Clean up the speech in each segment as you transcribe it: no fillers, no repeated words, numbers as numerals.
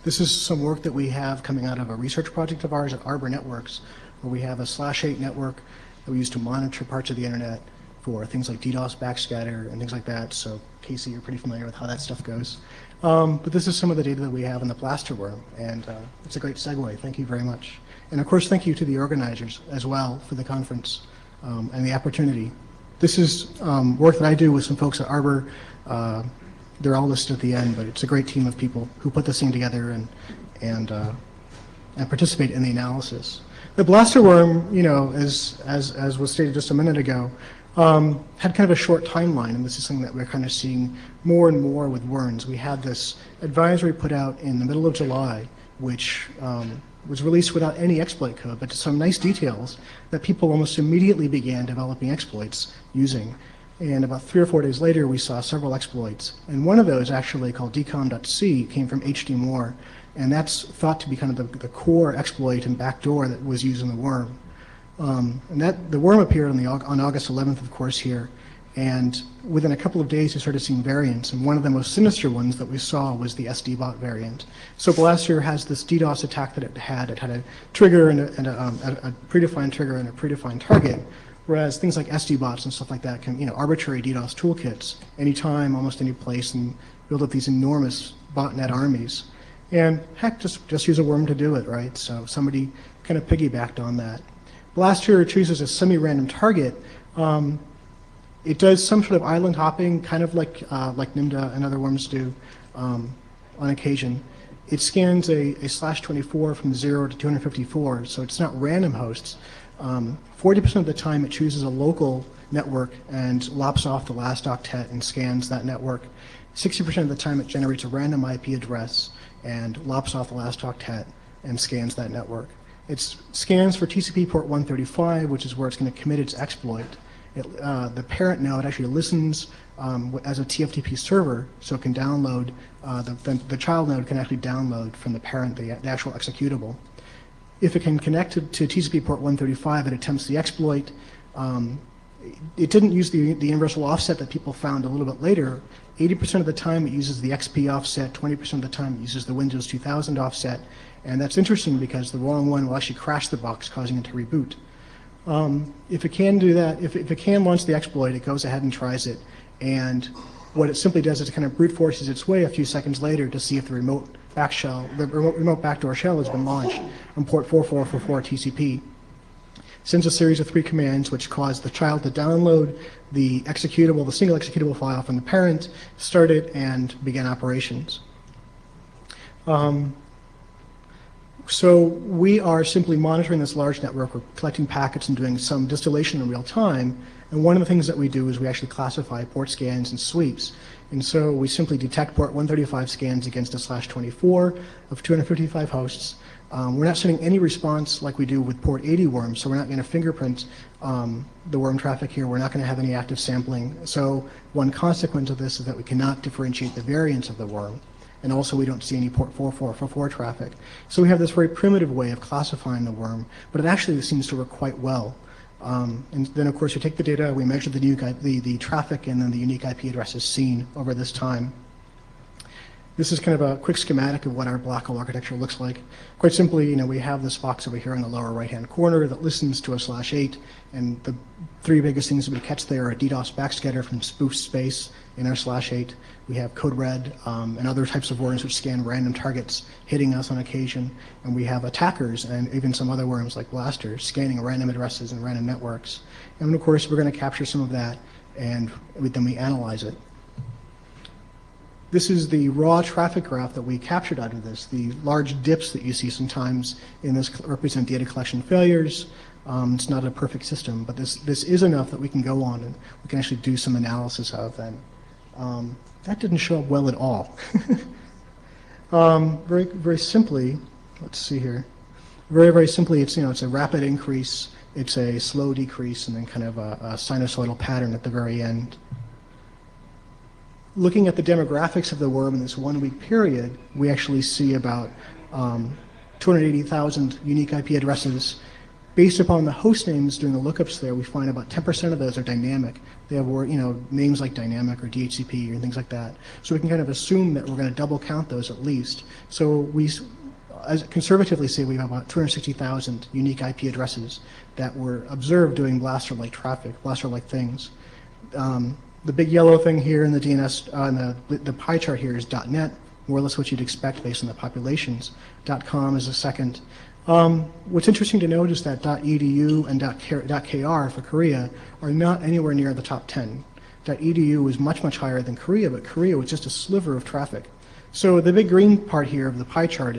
This is some work that we have coming out of a research project of ours at Arbor Networks, where we have a /8 network that we use to monitor parts of the internet for things like DDoS backscatter and things like that. So Casey, you're pretty familiar with how that stuff goes. But this is some of the data that we have in the blaster worm, and it's a great segue. Thank you very much. And of course, thank you to the organizers as well for the conference and the opportunity. This is work that I do with some folks at Arbor. They're all listed at the end, but it's a great team of people who put this thing together and participate in the analysis. The blaster worm, you know, as was stated just a minute ago, had kind of a short timeline, and this is something that we're kind of seeing more and more with worms. We had this advisory put out in the middle of July, which was released without any exploit code, but to some nice details that people almost immediately began developing exploits using. And about 3 or 4 days later, we saw several exploits. And one of those, actually called decom.c, came from hdmore, and that's thought to be kind of the core exploit and backdoor that was used in the worm. And the worm appeared on August 11th, of course, here. And within a couple of days, we started seeing variants. And one of the most sinister ones that we saw was the SD-bot variant. So Blaster has this DDoS attack that it had. It had a trigger and a predefined trigger and a predefined target. Whereas things like SD-bots and stuff like that can, you know, arbitrary DDoS toolkits, anytime, almost any place, and build up these enormous botnet armies. And heck, just use a worm to do it, right? So somebody kind of piggybacked on that. Blaster chooses a semi-random target. It does some sort of island hopping, kind of like Nimda and other worms do on occasion. It scans a /24 from 0 to 254, so it's not random hosts. 40% of the time it chooses a local network and lops off the last octet and scans that network. 60% of the time it generates a random IP address and lops off the last octet and scans that network. It scans for TCP port 135, which is where it's going to commit its exploit. The parent node actually listens as a TFTP server, so it can download, the child node can actually download from the parent the actual executable. If it can connect to TCP port 135, it attempts the exploit. It didn't use the universal offset that people found a little bit later. 80% of the time it uses the XP offset, 20% of the time it uses the Windows 2000 offset. And that's interesting because the wrong one will actually crash the box, causing it to reboot. If it can do that, if it can launch the exploit, it goes ahead and tries it. And what it simply does is it kind of brute forces its way a few seconds later to see if the remote backdoor shell has been launched on port 4444 TCP. Sends a series of 3 commands which cause the child to download the executable, the single executable file from the parent, start it, and begin operations. So we are simply monitoring this large network. We're collecting packets and doing some distillation in real time. And one of the things that we do is we actually classify port scans and sweeps. And so we simply detect port 135 scans against a /24 of 255 hosts. We're not sending any response like we do with port 80 worms, so we're not going to fingerprint the worm traffic here. We're not going to have any active sampling. So one consequence of this is that we cannot differentiate the variants of the worm. And also we don't see any port 4444 traffic. So we have this very primitive way of classifying the worm, but it actually seems to work quite well. And then of course we take the data, we measure the traffic, and then the unique IP addresses seen over this time. This is kind of a quick schematic of what our black hole architecture looks like. Quite simply, you know, we have this box over here in the lower right-hand corner that listens to a /8, and the 3 biggest things that we catch there are DDoS backscatter from spoof space in our /8. We have code red and other types of worms which scan random targets hitting us on occasion, and we have attackers and even some other worms like Blaster scanning random addresses and random networks. And of course, we're going to capture some of that, and then we analyze it. This is the raw traffic graph that we captured out of this. The large dips that you see sometimes in this represent data collection failures. It's not a perfect system, but this is enough that we can go on and we can actually do some analysis of them. That didn't show up well at all. Very simply, let's see here. Very simply, it's a rapid increase, it's a slow decrease, and then kind of a sinusoidal pattern at the very end. Looking at the demographics of the worm in this 1-week period, we actually see about 280,000 unique IP addresses Based upon the host names doing the lookups there, we find about 10% of those are dynamic. They have names like dynamic or DHCP or things like that. So we can kind of assume that we're going to double count those at least. So we as conservatively say we have about 260,000 unique IP addresses that were observed doing blaster-like traffic, blaster-like things. The big yellow thing here in the DNS, the pie chart here is .NET, more or less what you'd expect based on the populations. .com is the second. What's interesting to note is that .edu and .kr for Korea are not anywhere near the top 10. .edu is much, much higher than Korea, but Korea was just a sliver of traffic. So the big green part here of the pie chart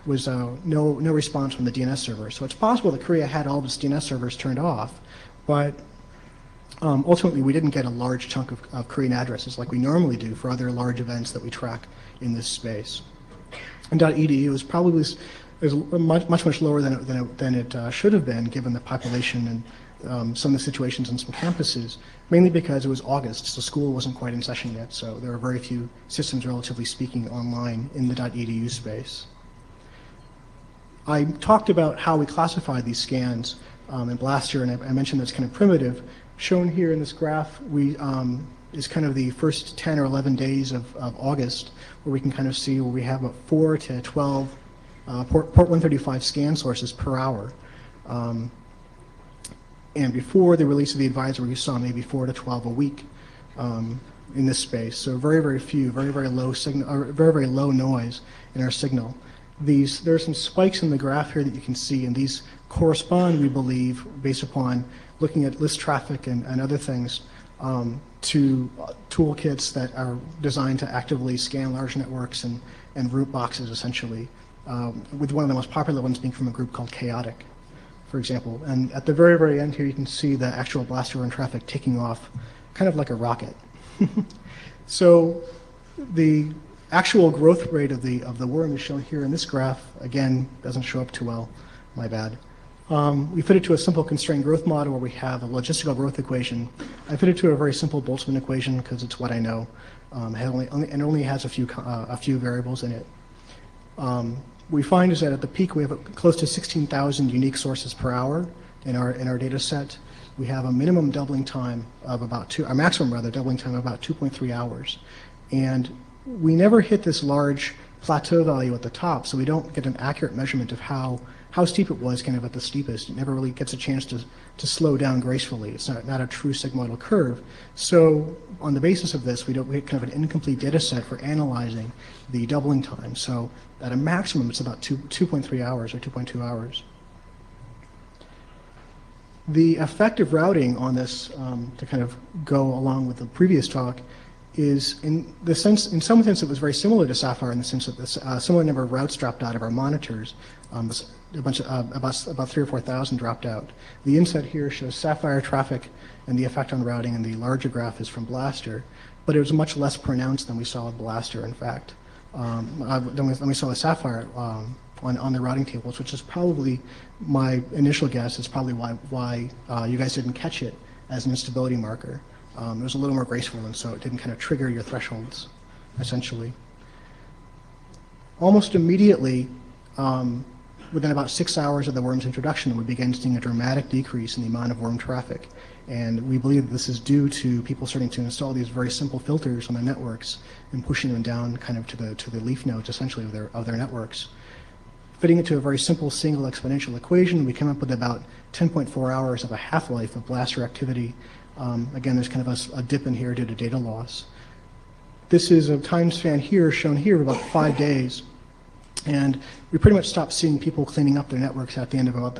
was no response from the DNS server. So it's possible that Korea had all of its DNS servers turned off, but ultimately we didn't get a large chunk of Korean addresses like we normally do for other large events that we track in this space. And .edu is probably much lower than it should have been given the population and some of the situations in some campuses, mainly because it was August, so school wasn't quite in session yet, so there are very few systems, relatively speaking, online in the .edu space. I talked about how we classify these scans in Blaster, and I mentioned that's kind of primitive. Shown here in this graph is kind of the first 10 or 11 days of August, where we can kind of see where we have about 4 to 12 port 135 scan sources per hour. And before the release of the advisor, we saw maybe 4 to 12 a week in this space. So very, very few, very, very low signal, or very, very low noise in our signal. There are some spikes in the graph here that you can see, and these correspond, we believe, based upon looking at list traffic and other things, to toolkits that are designed to actively scan large networks and root boxes, essentially, with one of the most popular ones being from a group called Chaotic, for example. And at the very, very end here, you can see the actual blaster run traffic taking off kind of like a rocket. So the actual growth rate of the worm is shown here in this graph. Again, doesn't show up too well, my bad. We fit it to a simple constrained growth model where we have a logistical growth equation. I fit it to a very simple Boltzmann equation because it's what I know, and it only has a few variables in it. We find is that at the peak we have close to 16,000 unique sources per hour in our data set. We have a minimum doubling time of our maximum doubling time of about 2.3 hours, and we never hit this large plateau value at the top, so we don't get an accurate measurement of how steep it was kind of at the steepest. It never really gets a chance to slow down gracefully. It's not a true sigmoidal curve. So on the basis of this, we get kind of an incomplete data set for analyzing the doubling time. So at a maximum, it's about 2.3 hours or 2.2 hours. The effective routing on this, to kind of go along with the previous talk, is in some sense it was very similar to Sapphire in the sense that this similar number of routes dropped out of our monitors. About 3,000 or 4,000 dropped out. The inset here shows Sapphire traffic and the effect on routing, and the larger graph is from Blaster, but it was much less pronounced than we saw with Blaster, in fact, than we saw with Sapphire on the routing tables, which is probably, my initial guess is probably why you guys didn't catch it as an instability marker. It was a little more graceful, and so it didn't kind of trigger your thresholds, essentially. Almost immediately, within about 6 hours of the worm's introduction, we began seeing a dramatic decrease in the amount of worm traffic. And we believe that this is due to people starting to install these very simple filters on their networks and pushing them down kind of to the leaf nodes, essentially, of their networks. Fitting it to a very simple single exponential equation, we come up with about 10.4 hours of a half-life of blaster activity. Again, there's kind of a dip in here due to data loss. This is a time span here, shown here, of about 5 days. And we pretty much stopped seeing people cleaning up their networks at the end of about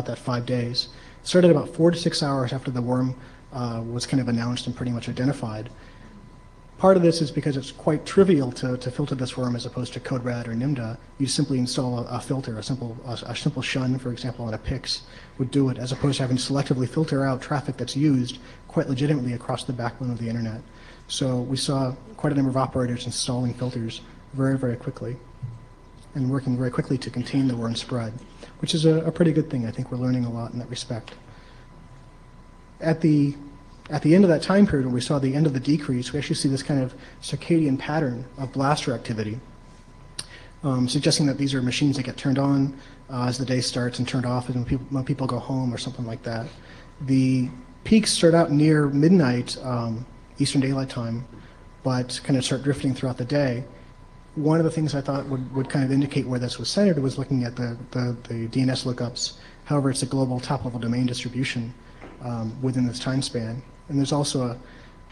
that 5 days. It started about 4 to 6 hours after the worm was kind of announced and pretty much identified. Part of this is because it's quite trivial to filter this worm as opposed to CodeRad or NIMDA. You simply install a filter, a simple shun, for example, on a PIX would do it, as opposed to having to selectively filter out traffic that's used quite legitimately across the backbone of the internet. So we saw quite a number of operators installing filters very, very quickly and working very quickly to contain the worm spread, which is a pretty good thing. I think we're learning a lot in that respect. At the end of that time period, when we saw the end of the decrease, we actually see this kind of circadian pattern of blaster activity. suggesting that these are machines that get turned on as the day starts and turned off when people go home or something like that. The peaks start out near midnight Eastern Daylight Time, but kind of start drifting throughout the day. One of the things I thought would kind of indicate where this was centered was looking at the DNS lookups. However, it's a global top-level domain distribution within this time span. And there's also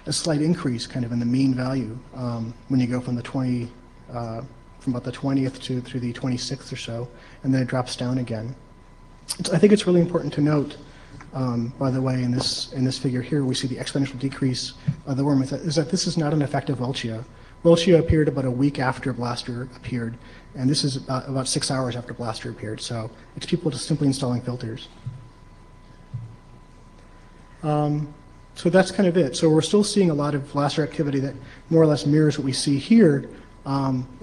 a slight increase kind of in the mean value when you go from the from about the 20th through the 26th or so, and then it drops down again. I think it's really important to note, by the way, in this figure here, we see the exponential decrease of the worm, is that this is not an effective Welchia. Welchia appeared about a week after Blaster appeared, and this is about 6 hours after Blaster appeared, so it's people just simply installing filters. So that's kind of it. So we're still seeing a lot of Blaster activity that more or less mirrors what we see here.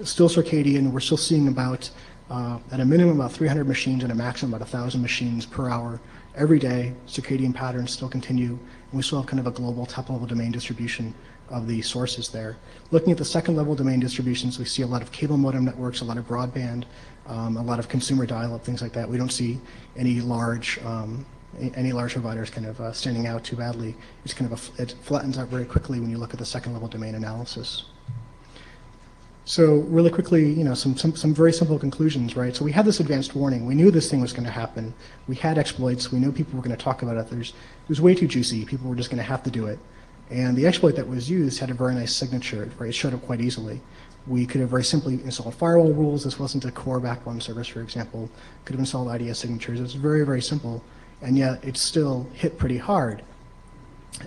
Still circadian, we're still seeing about, at a minimum, about 300 machines and a maximum about 1,000 machines per hour every day. Circadian patterns still continue, and we still have kind of a global top-level domain distribution of the sources there. Looking at the second-level domain distributions, we see a lot of cable modem networks, a lot of broadband, a lot of consumer dial-up, things like that. We don't see any large providers kind of standing out too badly. It's kind of it flattens out very quickly when you look at the second-level domain analysis. So really quickly, some very simple conclusions, right? So we had this advanced warning. We knew this thing was going to happen. We had exploits. We knew people were going to talk about it. It was way too juicy. People were just going to have to do it. And the exploit that was used had a very nice signature. Right? It showed up quite easily. We could have very simply installed firewall rules. This wasn't a core backbone service, for example. Could have installed IDS signatures. It was very, very simple. And yet it still hit pretty hard.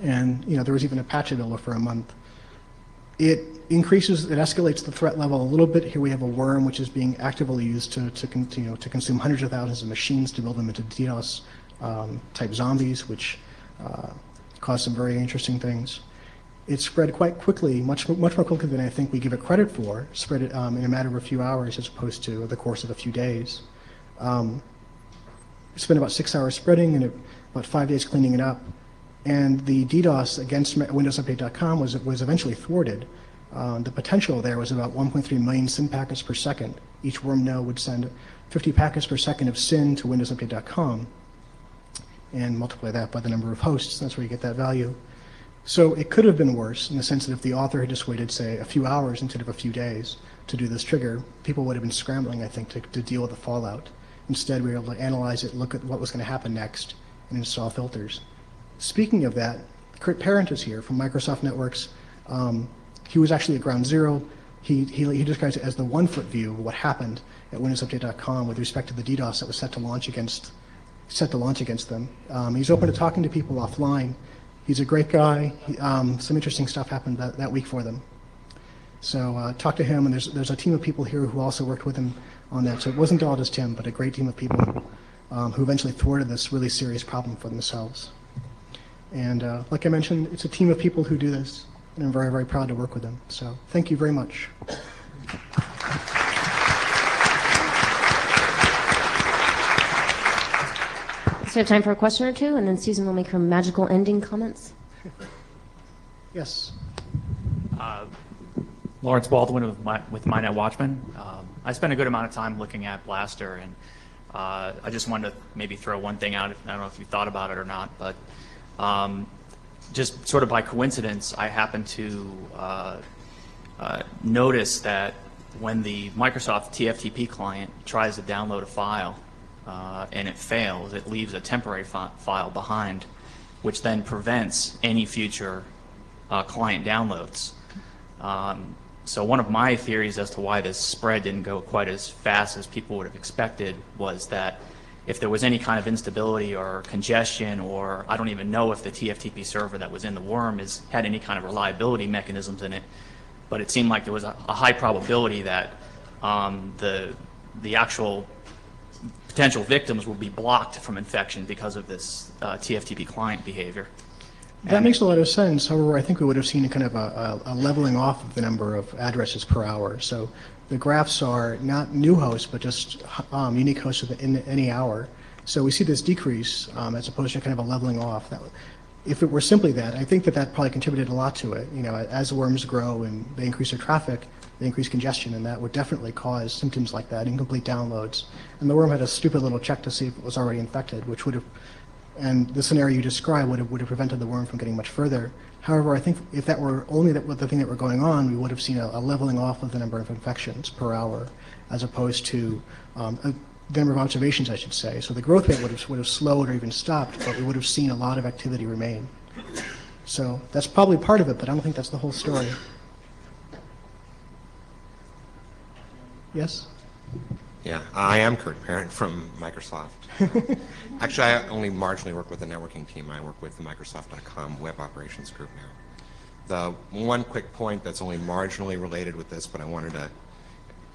And there was even a patchability for a month. It escalates the threat level a little bit. Here we have a worm which is being actively used to consume hundreds of thousands of machines to build them into DDoS type zombies, which cause some very interesting things. It spread quite quickly, much more quickly than I think we give it credit for. Spread it in a matter of a few hours as opposed to the course of a few days. Spent about 6 hours spreading and about 5 days cleaning it up. And the DDoS against WindowsUpdate.com was eventually thwarted. The potential there was about 1.3 million SYN packets per second. Each worm node would send 50 packets per second of SYN to WindowsUpdate.com and multiply that by the number of hosts. That's where you get that value. So it could have been worse in the sense that if the author had just waited, say, a few hours instead of a few days to do this trigger, people would have been scrambling, I think, to deal with the fallout. Instead, we were able to analyze it, look at what was going to happen next, and install filters. Speaking of that, Kurt Parent is here from Microsoft Networks. He was actually at ground zero. He describes it as the 1-foot view of what happened at WindowsUpdate.com with respect to the DDoS that was set to launch against them. He's open to talking to people offline. He's a great guy. Some interesting stuff happened that week for them. So talk to him, and there's a team of people here who also worked with him on that. So it wasn't all just him, but a great team of people who eventually thwarted this really serious problem for themselves. And like I mentioned, it's a team of people who do this, and I'm very, very proud to work with them. So thank you very much. So we have time for a question or two, and then Susan will make her magical ending comments. Yes. Lawrence Baldwin with MyNet Watchman. I spent a good amount of time looking at Blaster, and I just wanted to maybe throw one thing out. I don't know if you thought about it or not, but just sort of by coincidence, I happened to notice that when the Microsoft TFTP client tries to download a file and it fails, it leaves a temporary file behind, which then prevents any future client downloads. So one of my theories as to why this spread didn't go quite as fast as people would have expected was that if there was any kind of instability or congestion, or I don't even know if the TFTP server that was in the worm had any kind of reliability mechanisms in it, but it seemed like there was a high probability that the actual potential victims will be blocked from infection because of this TFTP client behavior. That makes a lot of sense. However, I think we would have seen a kind of a leveling off of the number of addresses per hour. So the graphs are not new hosts, but just unique hosts in any hour. So we see this decrease as opposed to kind of a leveling off. If it were simply that, I think that probably contributed a lot to it. As the worms grow and they increase their traffic, the increased congestion, and that would definitely cause symptoms like that, incomplete downloads. And the worm had a stupid little check to see if it was already infected, which would have, and the scenario you described would have prevented the worm from getting much further. However, I think if that were only the thing that were going on, we would have seen a leveling off of the number of infections per hour, as opposed to the number of observations, I should say. So the growth rate would have slowed or even stopped, but we would have seen a lot of activity remain. So that's probably part of it, but I don't think that's the whole story. Yes? Yeah, I am Kurt Parent from Microsoft. Actually, I only marginally work with the networking team. I work with the Microsoft.com web operations group now. The one quick point that's only marginally related with this, but I wanted to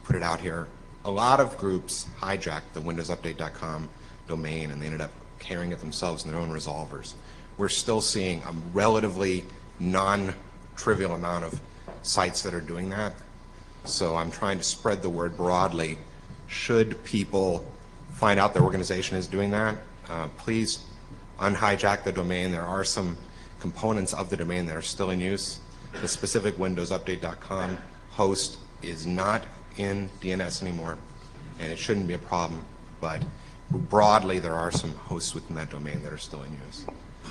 put it out here. A lot of groups hijacked the WindowsUpdate.com domain, and they ended up carrying it themselves in their own resolvers. We're still seeing a relatively non-trivial amount of sites that are doing that. So I'm trying to spread the word broadly. Should people find out their organization is doing that, please unhijack the domain. There are some components of the domain that are still in use. The specific WindowsUpdate.com host is not in DNS anymore, and it shouldn't be a problem. But broadly, there are some hosts within that domain that are still in use.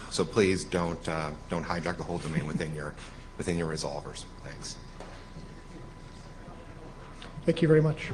So please don't hijack the whole domain within your resolvers. Thanks. Thank you very much.